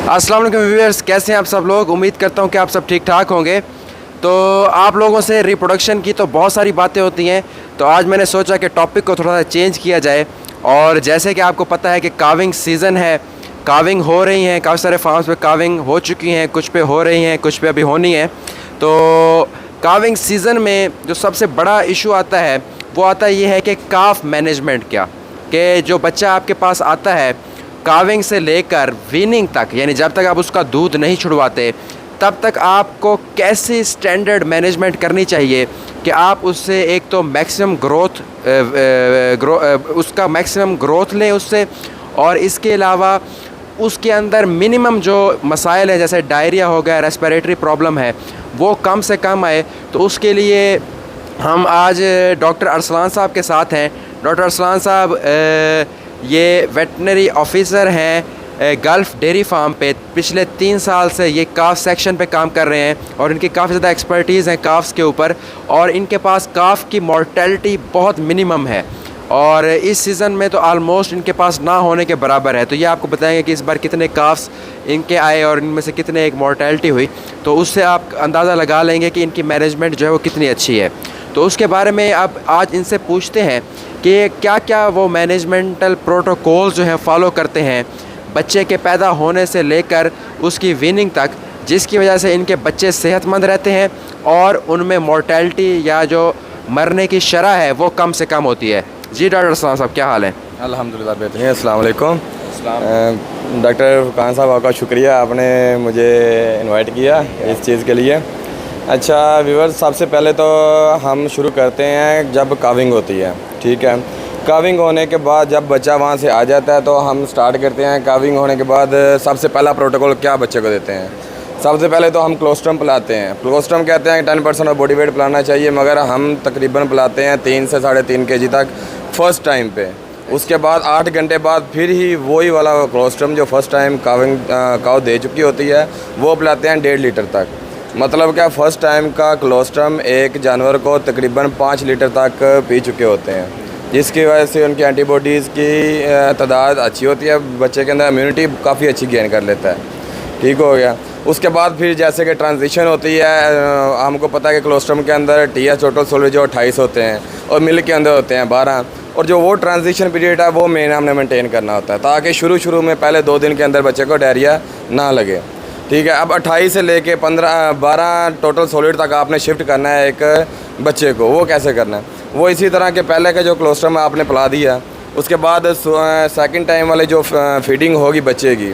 अस्सलाम वालेकुम व्यूअर्स, कैसे हैं आप सब लोग। उम्मीद करता हूं कि आप सब ठीक ठाक होंगे। तो आप लोगों से रिप्रोडक्शन की तो बहुत सारी बातें होती हैं, तो आज मैंने सोचा कि टॉपिक को थोड़ा सा चेंज किया जाए। और जैसे कि आपको पता है कि काविंग सीज़न है, काविंग हो रही हैं, काफ़ी सारे फार्म्स पे काविंग हो चुकी हैं, कुछ पे हो रही हैं, कुछ पे अभी होनी है। तो काविंग सीज़न में जो सबसे बड़ा इशू आता है वो आता ये है कि काफ मैनेजमेंट क्या, कि जो बच्चा आपके पास आता है काविंग से लेकर वीनिंग तक, यानी जब तक आप उसका दूध नहीं छुड़वाते तब तक आपको कैसी स्टैंडर्ड मैनेजमेंट करनी चाहिए कि आप उससे एक तो मैक्सिमम उसका मैक्सिमम ग्रोथ लें उससे, और इसके अलावा उसके अंदर मिनिमम जो मसाइल हैं जैसे डायरिया हो गया, रेस्पिरेटरी प्रॉब्लम है, वो कम से कम आए। तो उसके लिए हम आज डॉक्टर अरसलान साहब के साथ हैं। डॉक्टर अरसलान साहब ये वेटनरी ऑफिसर हैं गल्फ़ डेयरी फार्म पे। पिछले 3 साल से ये काफ सेक्शन पे काम कर रहे हैं और इनकी काफ़ी ज़्यादा एक्सपर्टीज़ है काफ्स के ऊपर, और इनके पास काफ की मॉर्टेलिटी बहुत मिनिमम है, और इस सीज़न में तो आलमोस्ट इनके पास ना होने के बराबर है। तो ये आपको बताएंगे कि इस बार कितने काफ्स इनके आए और इनमें से कितने एक मॉर्टेलिटी हुई, तो उससे आप अंदाज़ा लगा लेंगे कि इनकी मैनेजमेंट जो है वो कितनी अच्छी है। तो उसके बारे में अब आज इनसे पूछते हैं कि क्या क्या वो मैनेजमेंटल प्रोटोकॉल जो हैं फॉलो करते हैं बच्चे के पैदा होने से लेकर उसकी विनिंग तक, जिसकी वजह से इनके बच्चे सेहतमंद रहते हैं और उनमें मॉर्टेलिटी या जो मरने की शरह है वो कम से कम होती है। जी डॉक्टर साहब, क्या हाल है? अल्हम्दुलिल्लाह बेहतरीन। अस्सलाम वालेकुम। डॉक्टर फुरकान साहब, आपका शुक्रिया, आपने मुझे इनवाइट किया इस चीज़ के लिए। अच्छा व्यूअर्स, सबसे पहले तो हम शुरू करते हैं जब काविंग होती है, ठीक है। काविंग होने के बाद जब बच्चा वहाँ से आ जाता है तो हम स्टार्ट करते हैं। काविंग होने के बाद सबसे पहला प्रोटोकॉल क्या बच्चे को देते हैं? सबसे पहले तो हम क्लोस्ट्रम पिलाते हैं। क्लोस्ट्रम कहते हैं 10% ऑफ बॉडी वेट पिलाना चाहिए, मगर हम तकरीबन पिलाते हैं 3 से 3.5 kg तक फ़र्स्ट टाइम पे। उसके बाद 8 घंटे बाद फिर ही वही वाला क्लोस्ट्रम जो फ़र्स्ट टाइम काविंग काव दे चुकी होती है वो पिलाते हैं 1.5 लीटर तक। मतलब क्या, फ़र्स्ट टाइम का क्लोस्ट्रम एक जानवर को तकरीबन 5 लीटर तक पी चुके होते हैं, जिसकी वजह से उनकी एंटीबॉडीज़ की तादाद अच्छी होती है, बच्चे के अंदर इम्यूनिटी काफ़ी अच्छी गेन कर लेता है। ठीक हो गया। उसके बाद फिर जैसे कि ट्रांजिशन होती है, हमको पता है कि क्लोस्ट्रम के अंदर टीएस टोटल सोलिड जो 28 होते हैं और मिल्क के अंदर होते हैं 12, और जो वो ट्रांजिशन पीरियड है वो मेन हमने मेंटेन करना होता है ताकि शुरू में पहले 2 दिन के अंदर बच्चे को डायरिया ना लगे। ठीक है। अब 28 से लेके 12 टोटल सॉलिड तक आपने शिफ्ट करना है एक बच्चे को। वो कैसे करना है? वो इसी तरह के पहले का जो क्लोस्ट्रम आपने पिला दिया, उसके बाद सेकंड टाइम वाली जो फीडिंग होगी बच्चे की,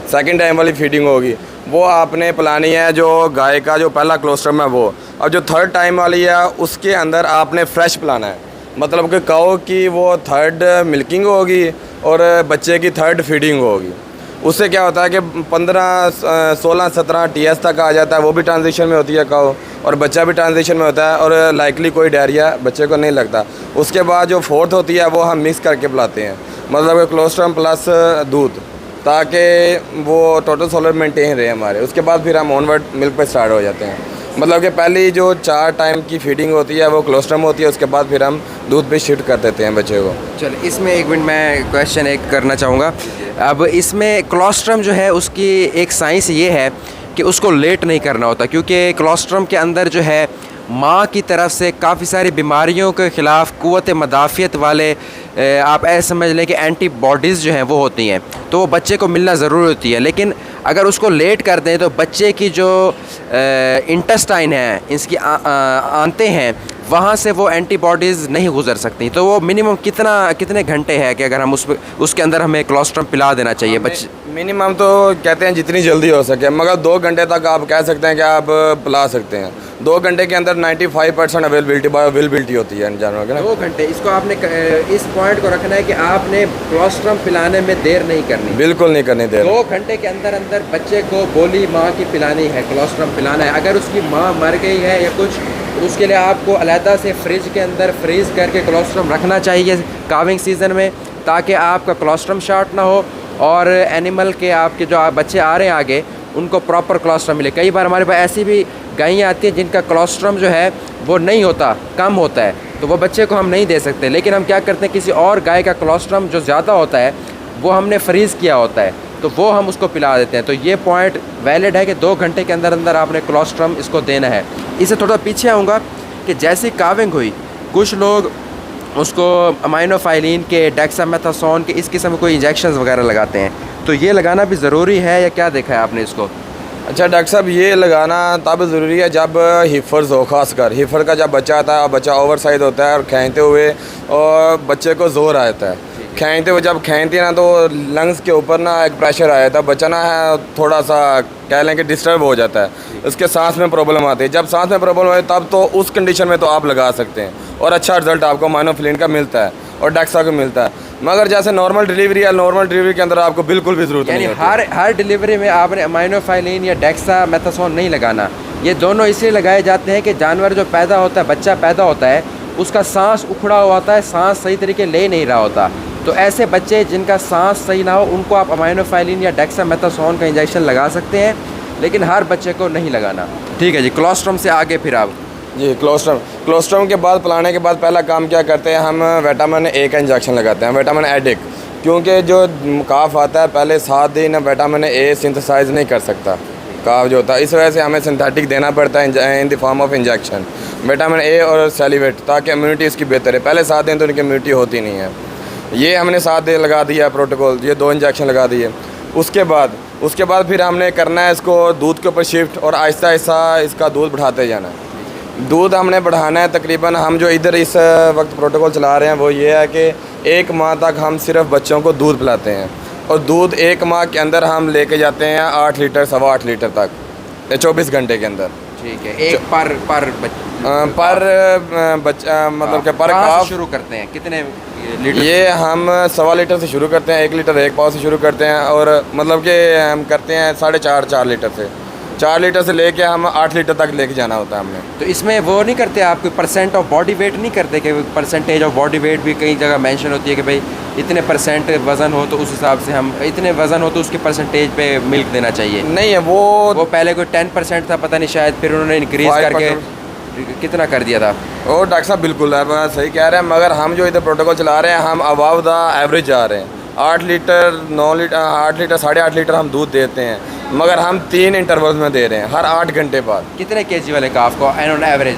सेकंड टाइम वाली फीडिंग होगी वो आपने पिलानी है जो गाय का जो पहला क्लोस्ट्रम है वो। अब जो थर्ड टाइम वाली है उसके अंदर आपने फ्रेश पिलाना है, मतलब कि काऊ की वो थर्ड मिल्किंग होगी और बच्चे की थर्ड फीडिंग होगी। उससे क्या होता है कि 15, 16, 17 टीएस तक आ जाता है, वो भी ट्रांजिशन में होती है काऊ, और बच्चा भी ट्रांजिशन में होता है और लाइकली कोई डायरिया बच्चे को नहीं लगता। उसके बाद जो फोर्थ होती है वो हम मिक्स करके पिलाते हैं, मतलब कि क्लोस्ट्रम प्लस दूध, ताकि वो टोटल सॉलिड मेंटेन रहे हमारे। उसके बाद फिर हम ऑनवर्ड मिल्क पे स्टार्ट हो जाते हैं। मतलब कि पहली जो 4 टाइम की फीडिंग होती है वो क्लोस्ट्रम होती है, उसके बाद फिर हम दूध पे शिफ्ट कर देते हैं बच्चे को। चलो, इसमें एक मिनट मैं क्वेश्चन एक करना चाहूँगा। अब इसमें क्लोस्ट्रम जो है उसकी एक साइंस ये है कि उसको लेट नहीं करना होता, क्योंकि क्लोस्ट्रम के अंदर जो है माँ की तरफ से काफ़ी सारी बीमारियों के ख़िलाफ़ क़ुव्वत मदाफ़ियत वाले आप ऐसे समझ लें कि एंटीबॉडीज़ जो हैं वो होती हैं, तो वो बच्चे को मिलना ज़रूरी होती है। लेकिन अगर उसको लेट कर दें तो बच्चे की जो इंटेस्टाइन है, इसकी आंतें हैं, वहाँ से वो एंटीबॉडीज़ नहीं गुजर सकती। तो वो मिनिमम कितने घंटे है कि अगर हम उसके अंदर हमें क्लोस्ट्रम पिला देना चाहिए बच्चे? मिनिमम तो कहते हैं जितनी जल्दी हो सके, मगर 2 घंटे तक आप कह सकते हैं कि आप पिला सकते हैं। 2 घंटे के अंदर 95% अवेलेबिलिटी होती है जानवर के ना। 2 घंटे, इसको आपने इस पॉइंट को रखना है कि आपने क्लोस्ट्रम पिलाने में देर नहीं करनी, बिल्कुल नहीं करनी देर। 2 घंटे के अंदर अंदर बच्चे को बोली माँ की पिलानी है, क्लोस्ट्रम पिलाना है। अगर उसकी माँ मर गई है या कुछ, उसके लिए आपको अलहदा से फ्रिज के अंदर फ्रीज़ करके क्लोस्ट्रम रखना चाहिए काविंग सीज़न में, ताकि आपका क्लोस्ट्रम शॉर्ट ना हो और एनिमल के आपके जो बच्चे आ रहे हैं आगे उनको प्रॉपर क्लोस्ट्रम मिले। कई बार हमारे पास ऐसी भी गायें आती हैं जिनका क्लोस्ट्रम जो है वो नहीं होता, कम होता है, तो वो बच्चे को हम नहीं दे सकते। लेकिन हम क्या करते हैं, किसी और गाय का क्लोस्ट्रम जो ज़्यादा होता है वो हमने फ्रीज़ किया होता है, तो वो हम उसको पिला देते हैं। तो ये पॉइंट वैलिड है कि 2 घंटे के अंदर अंदर आपने कोलोस्ट्रम इसको देना है। इससे थोड़ा पीछे आऊँगा कि जैसी काविंग हुई, कुछ लोग उसको अमाइनोफाइलिन के, डेक्सामेथासोन के, इस किस्म के कोई इंजेक्शंस वगैरह लगाते हैं, तो ये लगाना भी ज़रूरी है या क्या देखा है आपने इसको? अच्छा डॉक्टर साहब, ये लगाना तब ज़रूरी है जब हिफर्स हो, खासकर हिफर का जब बच्चा आता है और बच्चा ओवर साइज होता है और खींचते हुए और बच्चे को ज़ोर आता है, खींचते हुए जब खींचते हैं ना तो लंग्स के ऊपर ना एक प्रेशर आ जाता है, बच्चा ना थोड़ा सा कह लें कि डिस्टर्ब हो जाता है, उसके सांस में प्रॉब्लम आती है। जब सांस में प्रॉब्लम आए तब तो उस कंडीशन में तो आप लगा सकते हैं और अच्छा रिजल्ट आपको अमाइनोफिलिन का मिलता है और डेक्सा का मिलता है। मगर जैसे नॉर्मल डिलीवरी या नॉर्मल डिलीवरी के अंदर आपको बिल्कुल भी ज़रूरत नहीं है। हर डिलीवरी में आपने अमाइनोफाइलिन या डेक्सामेथासोन नहीं लगाना। ये दोनों इसलिए लगाए जाते हैं कि जानवर जो पैदा होता है, बच्चा पैदा होता है, उसका सांस उखड़ा हुआ होता है, सांस सही तरीके ले नहीं रहा होता। तो ऐसे बच्चे जिनका सांस सही ना हो, उनको आप अमाइनोफाइलिन या डेक्सामेथासोन का इंजेक्शन लगा सकते हैं, लेकिन हर बच्चे को नहीं लगाना। ठीक है जी, कोलोस्ट्रम से आगे फिर आप जी कोलोस्ट्रम के बाद पिलाने के बाद पहला काम क्या करते हैं, हम विटामिन ए का इंजेक्शन लगाते हैं, विटामिन एडिक, क्योंकि जो काफ आता है पहले 7 दिन विटामिन ए सिंथेसाइज नहीं कर सकता काफ जो होता है, इस वजह से हमें सिंथेटिक देना पड़ता है in the form of injection, vitamin A और सेलिवेट, ताकि इम्यूनिटी इसकी बेहतर है। पहले 7 दिन तो इनकी इम्यूनिटी होती नहीं है। ये हमने 7 दिन लगा दिया प्रोटोकॉल, ये 2 इंजेक्शन लगा दिए। उसके बाद फिर हमने करना है इसको दूध के ऊपर शिफ्ट और आहिस्ता आहिस्ता इसका दूध बढ़ाते जाना है। दूध हमने बढ़ाना है, तकरीबन हम जो इधर इस वक्त प्रोटोकॉल चला रहे हैं वो ये है कि 1 माह तक हम सिर्फ बच्चों को दूध पिलाते हैं और दूध 1 माह के अंदर हम लेके जाते हैं 8 लीटर, 8.25 लीटर तक 24 घंटे के अंदर। ठीक है, एक पर बच्चा मतलब कि पर काफ शुरू करते हैं कितने लीटर? ये हम 1.25 लीटर से शुरू करते हैं, 1 लीटर 1 पाव से शुरू करते हैं और मतलब कि हम करते हैं 4.5 लीटर से, 4 लीटर से लेके हम 8 लीटर तक लेके जाना होता है हमने। तो इसमें वो नहीं करते आप, कोई परसेंट ऑफ बॉडी वेट नहीं करते कि परसेंटेज ऑफ बॉडी वेट भी कई जगह मेंशन होती है कि भाई इतने % वज़न हो तो उस हिसाब से हम, इतने वज़न हो तो उसके परसेंटेज पे मिल्क देना चाहिए? नहीं है, वो पहले कोई 10% था पता नहीं, शायद फिर उन्होंने इंक्रीज़ करके कितना कर दिया था? ओ डॉक्टर साहब बिल्कुल आप सही कह रहे हैं, मगर हम जो इधर प्रोटोकॉल चला रहे हैं हम अबाव द एवरेज जा रहे हैं। 8 लीटर 9 लीटर 8 लीटर 8.5 लीटर हम दूध देते हैं, मगर हम 3 इंटरवल्स में दे रहे हैं, हर 8 घंटे बाद। कितने केजी वाले काफ को एन एवरेज?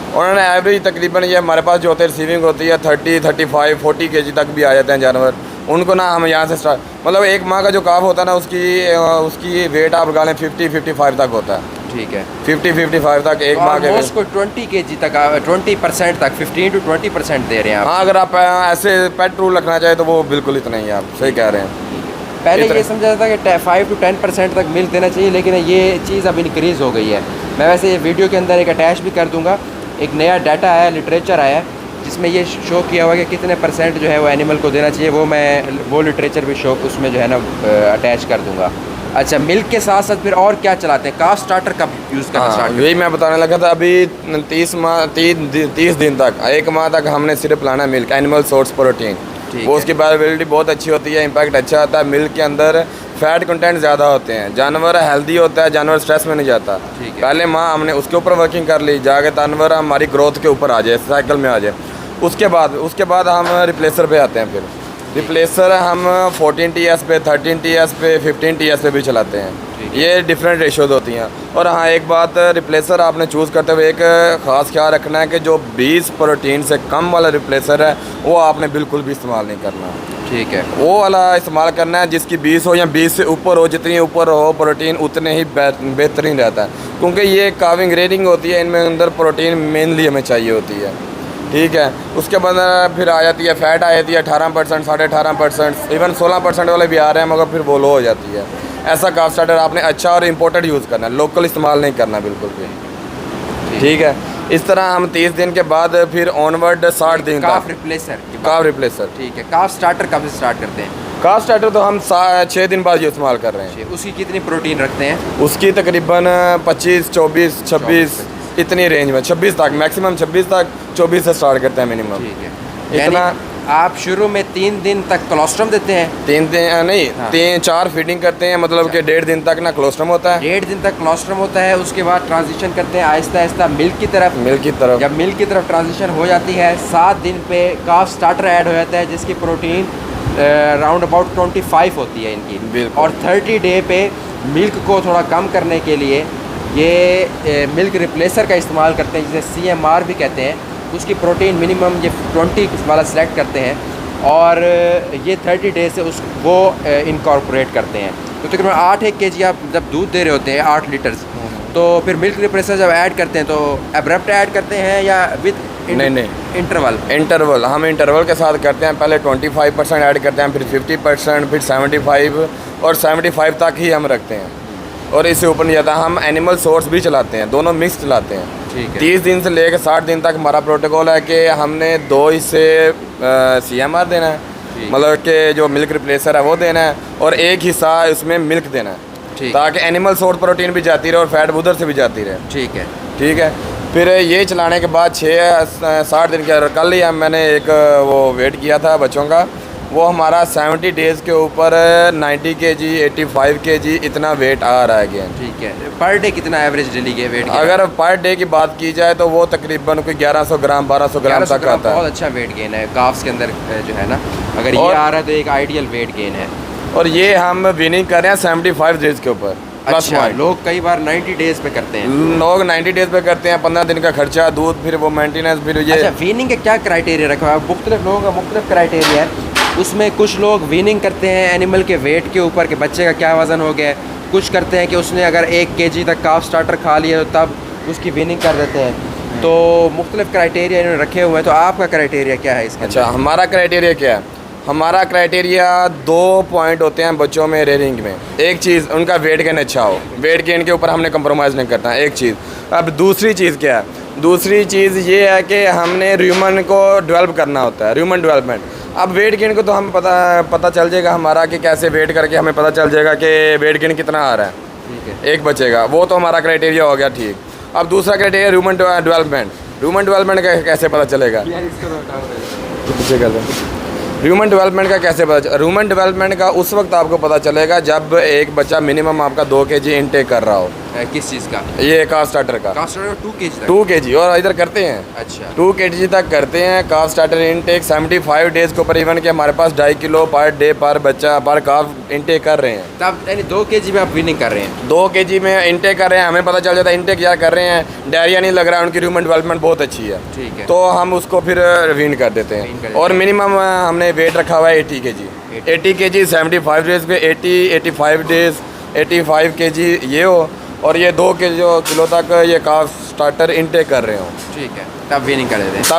उन्होंने एवरेज तकरीबन ये हमारे पास जो होते हैं रिसीविंग होती है 30, 35, 40 केजी तक भी आ जाते हैं जानवर। उनको ना हम यहाँ से स्टार्ट, मतलब 1 माह का जो काफ होता है ना उसकी वेट आप लगा लें 50-55 तक होता है। ठीक है, 50-55 तक 1 माह के उसको 20 केजी तक 20% तक 15 to 20% दे रहे हैं आप। हाँ, अगर आप ऐसे पेट रूल रखना चाहे तो वो बिल्कुल इतना ही है, आप सही कह रहे हैं। पहले ये समझा जाता कि 5 to 10% तक मिल्क देना चाहिए, लेकिन ये चीज़ अब इंक्रीज़ हो गई है। मैं वैसे ये वीडियो के अंदर एक अटैच भी कर दूंगा, एक नया डाटा आया, लिटरेचर आया जिसमें ये शो किया हुआ कि कितने % जो है वो एनिमल को देना चाहिए, वो लिटरेचर भी शो उसमें जो है ना अटैच कर दूंगा। अच्छा, मिल्क के साथ साथ फिर और क्या चलाते हैं? काफ स्टार्टर कब यूज़ करना स्टार्ट? यही मैं बताने लगा था, अभी 30 दिन तक 1 माह तक हमने सिर्फ लाना मिल्क, एनिमल सोर्स प्रोटीन, वो उसकी बायोअवेलेबिलिटी बहुत अच्छी होती है, इम्पैक्ट अच्छा आता है। मिल्क के अंदर फैट कंटेंट ज़्यादा होते हैं, जानवर हेल्दी होता है, जानवर स्ट्रेस में नहीं जाता। पहले माह हमने उसके ऊपर वर्किंग कर ली, जाके जानवर हमारी ग्रोथ के ऊपर आ जाए, साइकिल में आ जाए। उसके बाद हम रिप्लेसर पे आते हैं। फिर रिप्लेसर हम 14 TS पे, 13 TS पे, 15 TS पे भी चलाते हैं। ये डिफरेंट रेशोज़ होती हैं। और हाँ, एक बात, रिप्लेसर आपने चूज़ करते हुए एक ख़ास ख्याल रखना है कि जो 20 प्रोटीन से कम वाला रिप्लेसर है वो आपने बिल्कुल भी इस्तेमाल नहीं करना। ठीक है, वो वाला इस्तेमाल करना है जिसकी 20 हो या 20 से ऊपर हो, जितनी ऊपर हो प्रोटीन उतने ही बेहतरीन रहता है, क्योंकि ये काविंग रेडिंग होती है, इनमें अंदर प्रोटीन मेनली हमें चाहिए होती है। ठीक है, उसके बाद फिर आ जाती है फैट, आ जाती है 18%, 18.5%, इवन 16% वाले भी आ रहे हैं, मगर फिर वो लो हो जाती है। ऐसा काफ स्टार्टर आपने अच्छा और इम्पोर्टेड यूज़ करना है, लोकल इस्तेमाल नहीं करना बिल्कुल भी। ठीक है, इस तरह हम 30 दिन के बाद फिर ऑनवर्ड 60 दिन काफ रिप्लेसर। ठीक है, काफ स्टार्टर कब से स्टार्ट करते हैं? काफ स्टार्टर तो हम 6 दिन बाद ये इस्तेमाल कर रहे हैं। उसकी कितनी प्रोटीन रखते हैं? उसकी तकरीबन 25, 24, 26 इतनी रेंज में, 26 तक मैक्सिमम, 26 तक, 24 से स्टार्ट करते हैं मिनिमम। ठीक है, इतना आप शुरू में 3 दिन तक कोलोस्ट्रम देते हैं? 3 दिन नहीं, हाँ। 3-4 फीडिंग करते हैं, मतलब कि 1.5 दिन तक ना कोलोस्ट्रम होता है। 1.5 दिन तक कोलोस्ट्रम होता है, उसके बाद ट्रांजिशन करते हैं आहिस्ता आहिस्ता मिल्क की तरफ। मिल्क की तरफ जब मिल्क की तरफ ट्रांजिशन हो जाती है, 7 दिन पे काफ स्टार्टर ऐड हो जाता है, जिसकी प्रोटीन राउंड अबाउट 25 होती है इनकी। बिल्कुल। और 30 डे पे मिल्क को थोड़ा कम करने के लिए ये मिल्क रिप्लेसर का इस्तेमाल करते हैं, जिसे CMR भी कहते हैं। उसकी प्रोटीन मिनिमम ये 20 वाला सेलेक्ट करते हैं और ये 30 डे से वो इनकॉर्पोरेट करते हैं। तो तकरीबन 8 kg आप जब दूध दे रहे होते हैं 8 लीटर्स, तो फिर मिल्क रिप्लेसर जब ऐड करते हैं तो एब्रप्ट ऐड करते हैं या विद नहीं इंटरवल? हम इंटरवल के साथ करते हैं। पहले 25% ऐड करते हैं, फिर 50%, फिर 75 और 75 तक ही हम रखते हैं, और इससे ऊपर नहीं जाता। हम एनिमल सोर्स भी चलाते हैं, दोनों मिक्स चलाते हैं। ठीक है। 30 दिन से लेकर 60 दिन तक हमारा प्रोटोकॉल है कि हमने 2 हिस्से CMR देना है, मतलब कि जो मिल्क रिप्लेसर है वो देना है, और 1 हिस्सा उसमें मिल्क देना है, ताकि एनिमल सोर्स प्रोटीन भी जाती रहे और फैट उधर से भी जाती रहे। ठीक है। फिर ये चलाने के बाद 60 दिन के, कल ही मैंने एक वो वेट किया था बच्चों का, वो हमारा 70 डेज़ के ऊपर 90 kg 85 kg इतना वेट आ रहा है गेन। ठीक है। पर डे कितना एवरेज डेली के वेट? अगर पर डे की बात की जाए तो वो तकरीबन कोई 1100 ग्राम 1200 ग्राम तक आता है। बहुत अच्छा वेट गेन है काफ्स के अंदर जो है ना, अगर ये आ रहा है तो एक आइडियल वेट गेन है। और ये हम विनिंग कर रहे हैं 75 डेज के ऊपर। अच्छा, लोग कई बार 90 डेज पे करते हैं। लोग 90 डेज पे करते हैं, 15 दिन का खर्चा, दूध, फिर वो मेंटेनेंस, फिर ये। अच्छा, वीनिंग का क्या क्राइटेरिया रखा है? मुख्तलिफ लोगों का मुख्तलिफ क्राइटेरिया है। उसमें कुछ लोग वीनिंग करते हैं एनिमल के वेट के ऊपर कि बच्चे का क्या वज़न हो गया है। कुछ करते हैं कि उसने अगर 1 kg तक काफ स्टार्टर खा लिया तो तब उसकी वीनिंग कर देते हैं। तो मुख्तलिफ क्राइटेरिया इन्होंने रखे हुए हैं, तो आपका क्राइटेरिया क्या है इसका? अच्छा, हमारा क्राइटेरिया क्या है? हमारा क्राइटेरिया 2 पॉइंट होते हैं बच्चों में रेयरिंग में। एक चीज़, उनका वेट गेन अच्छा हो, वेट गेन के ऊपर हमने कंप्रोमाइज़ नहीं करता, एक चीज़। अब दूसरी चीज़ क्या है? दूसरी चीज़ ये है कि हमने ह्यूमन को डेवलप करना होता है, ह्यूमन डेवलपमेंट। अब वेट गेन को तो हम पता चल जाएगा हमारा कि कैसे वेट करके हमें पता चल जाएगा कि वेट गेन कितना आ रहा है। ठीक है। एक बच्चे का, वो तो हमारा क्राइटेरिया हो गया। ठीक। अब दूसरा criteria human development. Human development का कैसे पता चलेगा? ह्यूमन डेवलपमेंट का कैसे पता? ह्यूमन डेवलपमेंट का उस वक्त आपको पता चलेगा जब एक बच्चा मिनिमम आपका 2 kg इनटेक कर रहा हो। किस चीज़ का? ये काफ स्टार्टर का। काफ स्टार्टर 2 kg तक? 2 kg, और इधर करते हैं। अच्छा, 2 kg तक करते हैं काफ स्टार्टर इनटेक 75 डेज़ के ऊपर। इवन कि हमारे पास 2.5 किलो पर डे पर बच्चा पर काफ इनटेक कर रहे हैं। तब यानी 2 kg में आप विनिंग कर रहे हैं? 2 kg में इनटेक कर रहे हैं, हमें पता चल जाता है इनटेक क्या कर रहे हैं, डायरिया नहीं लग रहा है, उनकी ह्यूमन डेवलपमेंट बहुत अच्छी है। ठीक है। तो हम उसको फिर वीन कर देते हैं। और मिनिमम हमने वेट रखा हुआ है 80 kg। 80 kg 75 डेज़ पे 85 डेज़ 85 kg ये हो, और ये 2 किलो तक ये काफ स्टार्टर इनटेक कर रहे हो। ठीक है, तब विनिंग कर देते हैं। तब